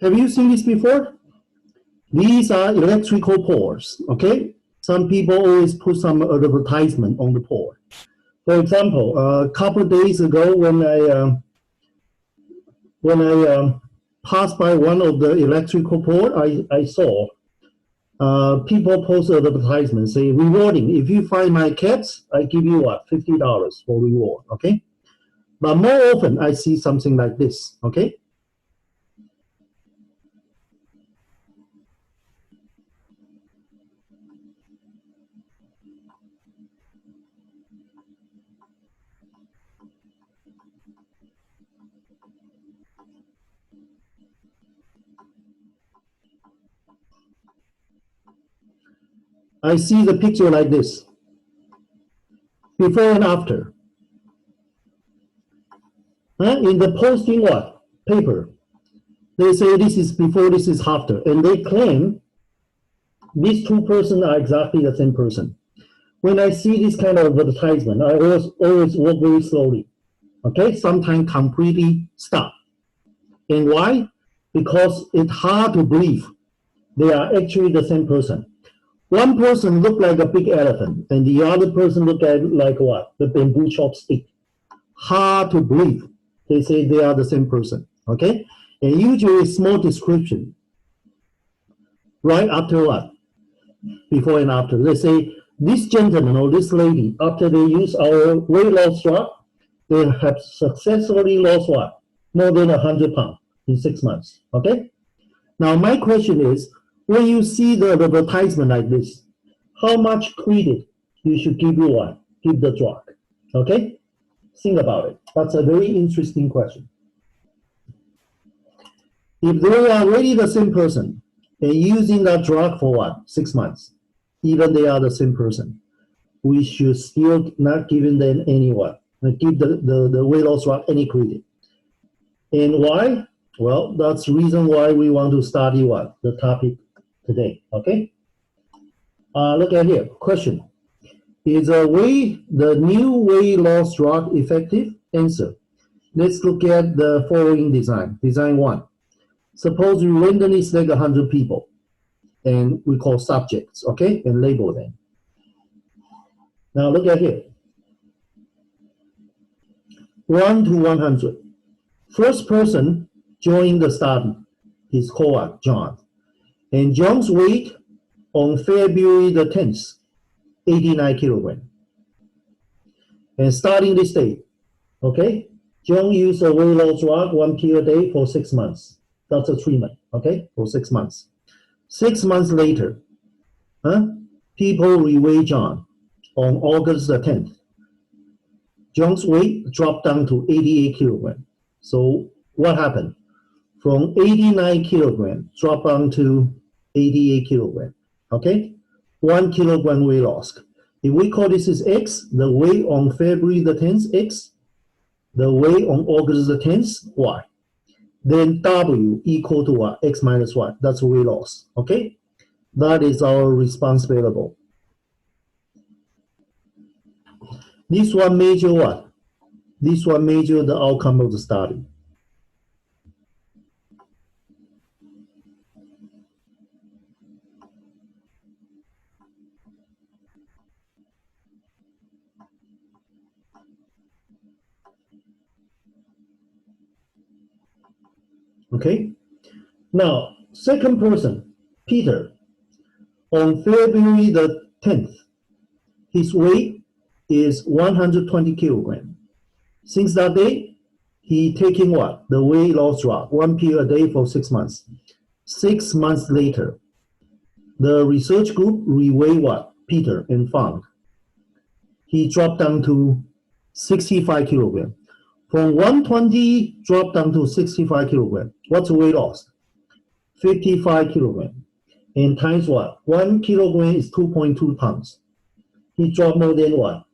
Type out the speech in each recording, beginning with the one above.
Have you seen this before? These are electrical poles, okay? Some people always put some advertisement on the pole. For example, a couple of days ago when I passed by one of the electrical pole, I saw people post advertisement say rewarding. If you find my cats, I give you what, $50 for reward, okay? But more often I see something like this, okay? I see the picture like this, before and after. In the posting what? Paper. They say this is before, this is after, and they claim these two persons are exactly the same person. When I see this kind of advertisement, I always walk very slowly, okay? Sometimes completely stop. And why? Because it's hard to believe they are actually the same person. One person look like a big elephant, and the other person look like what? The bamboo chopstick. Hard to believe. They say they are the same person, okay? And usually small description. Right after what? Before and after. They say, this gentleman or this lady, after they use our weight loss drug, they have successfully lost what? More than 100 pounds in 6 months, okay? Now my question is, when you see the advertisement like this, how much credit you should give you what? Give the drug, okay? Think about it. That's a very interesting question. If they are really the same person and using that drug for what? 6 months, even they are the same person, we should still not giving them any what? Give the weight loss drug any credit. And why? Well, that's the reason why we want to study what? The topic today, okay? Look at here, question. Is the new weight loss drug effective? Answer. Let's look at the following design. Design 1. Suppose you randomly select 100 people, and we call subjects, okay? And label them. Now look at here. 1 to 100. First person joining the study is called what? John. And John's weight on February the 10th, 89 kilograms. And starting this day, okay? John used a weight loss drug 1 pill a day for 6 months. That's a treatment, okay? For 6 months. 6 months later, people reweigh John on August the 10th. John's weight dropped down to 88 kilograms. So what happened? From 89 kilograms, drop down to 88 kilograms, okay? 1 kilogram weight loss. If we call this is X, the weight on February the 10th, X, the weight on August the 10th, Y. Then W equal to what? X minus Y. That's weight loss, okay? That is our response variable. This one measure what? This one measure the outcome of the study. Okay? Now, second person, Peter, on February the 10th, his weight is 120 kilograms. Since that day, he taking what? The weight loss drug, 1 pill a day for 6 months. 6 months later, the research group reweighed what? Peter and found he dropped down to 65 kilograms. From 120 dropped down to 65 kilograms. What's the weight loss? 55 kilograms. And times what? 1 kilogram is 2.2 pounds. He dropped more than what?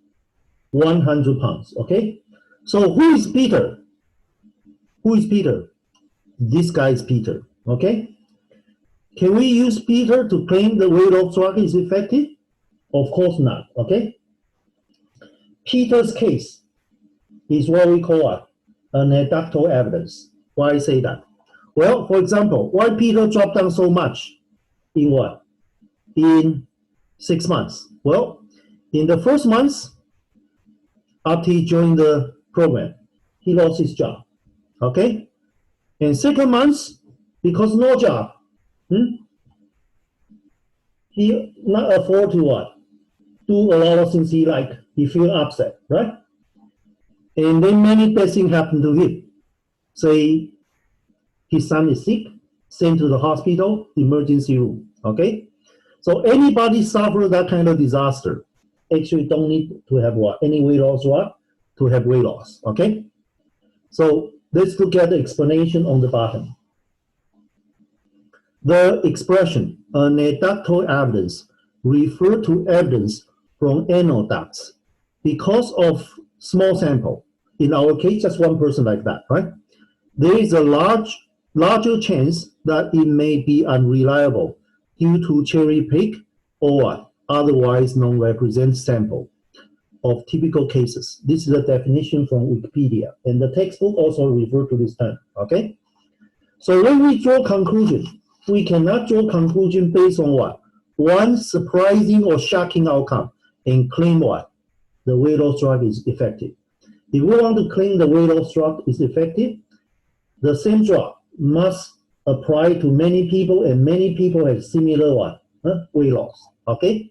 100 pounds, okay? So who is Peter? Who is Peter? This guy is Peter, okay? Can we use Peter to claim the weight loss drug is effective? Of course not, okay? Peter's case is what we call what? Anecdotal evidence. Why I say that? Well, for example, why Peter dropped down so much in what? In 6 months. Well, in the first months, after he joined the program, he lost his job. Okay? And second months, because no job, he not afford to what? Do a lot of things he like. He feel upset, right? And then many bad things happen to him. Say his son is sick, sent to the hospital, emergency room. Okay? So anybody suffer that kind of disaster, actually don't need to have what? Any weight loss what? To have weight loss. Okay? So let's look at the explanation on the bottom. The expression anecdotal evidence refer to evidence from anecdotes because of small sample. In our case, just one person like that, right? There is a larger chance that it may be unreliable due to cherry pick or otherwise non-representative sample of typical cases. This is a definition from Wikipedia, and the textbook also refer to this term, okay? So when we draw conclusion, we cannot draw conclusion based on what? One surprising or shocking outcome and claim what? The weight loss drug is effective. If we want to claim the weight loss drug is effective, the same drug must apply to many people and many people have similar what? Weight loss, okay?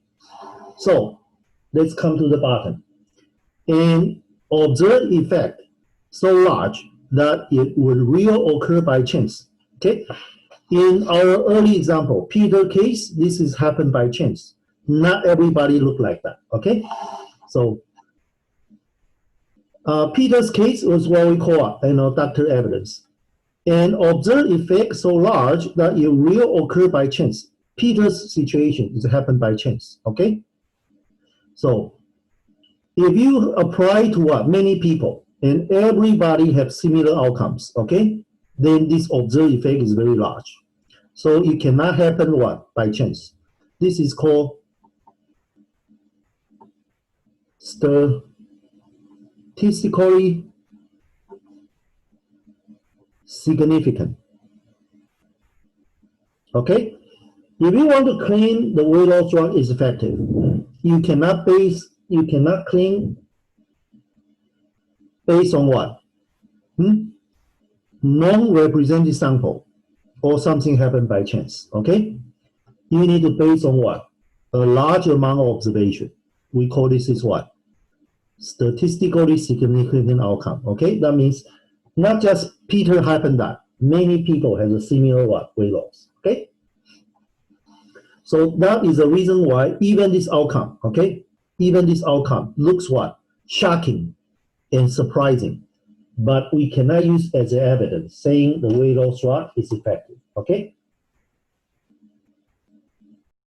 So let's come to the bottom. And observed effect so large that it would will occur by chance, okay? In our early example, Peter case, this is happened by chance. Not everybody look like that, okay? So Peter's case was what we call, doctor evidence. And observed effect so large that it will occur by chance. Peter's situation is happened by chance, okay? So if you apply to what? Many people and everybody have similar outcomes, okay? Then this observed effect is very large. So it cannot happen what? By chance. This is called statistically significant. Okay? If you want to claim the weight loss drug is effective, you cannot claim based on what? Non-representative sample or something happened by chance, okay? You need to base on what? A large amount of observation. We call this is what? Statistically significant outcome, okay? That means not just Peter happened that, many people have a similar what? Weight loss, okay? So that is the reason why even this outcome, okay? Even this outcome looks what? Shocking and surprising, but we cannot use as evidence saying the weight loss drug is effective, okay?